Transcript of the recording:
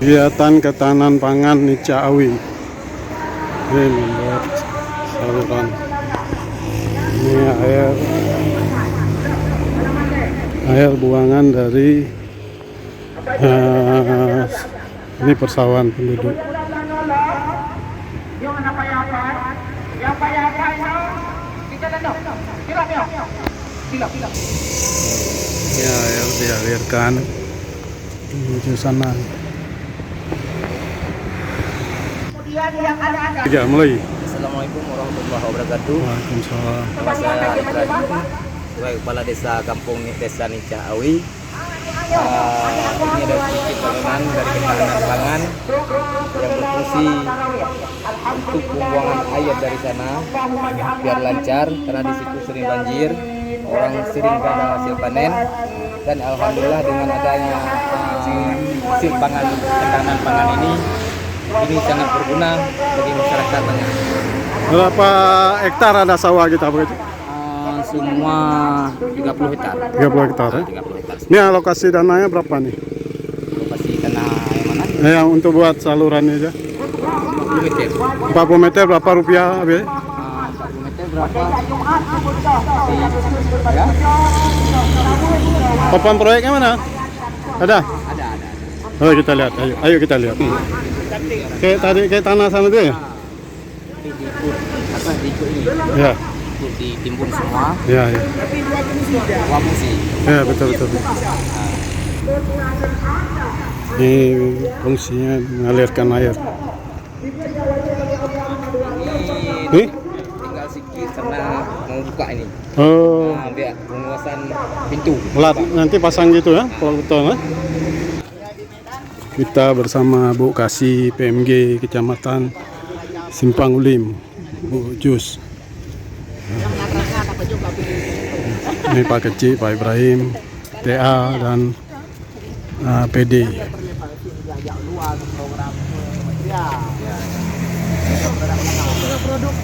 Kegiatan ketahanan pangan Nicawi. Ini membuat saluran. Ini air buangan dari ini persawahan penduduk. Ya, air dialirkan menuju sana. Ya, mulai. Assalamualaikum warahmatullahi wabarakatuh. Waalaikumsalam. Nama saya Ibrahim, sebagai Kepala Desa Kampung Desa Nicawi. Ini adalah sedikit bangunan dari ketahanan pangan yang berfungsi untuk pembuangan air dari sana biar lancar, karena di situ sering banjir, orang sering gak ada hasil panen. Dan alhamdulillah dengan adanya hasil pangan, ketahanan pangan ini sangat berguna bagi masyarakat banyak. Berapa hektar ada sawah kita begitu? Semua 30 hektar. 30 hektar ya? 30 hektar. Ini alokasi dananya berapa nih? Lokasi tanah yang mana? Yang untuk buat saluran ini aja. 40 meter. 40 meter berapa rupiah? 40 meter berapa? Ya? Papan proyeknya mana? Ada? Ada. Oh, kita lihat. Ayo kita lihat. Kayak tadi kayak tanah sana tuh ya? Diikut ini. Ya. Ikut ditimbun semua. Ya. Wabu sih. Ya, betul. Ini fungsinya mengalirkan air. Ini tinggal sikit karena mau buka ini. Oh, Biar penguasaan pintu. nanti pasang gitu ya, kalau betul ya. Kita bersama Bu Kasih PMG Kecamatan Simpang Ulim, Bu Jus. Ini Pak Kecil, Pak Ibrahim, TA dan PD. Produk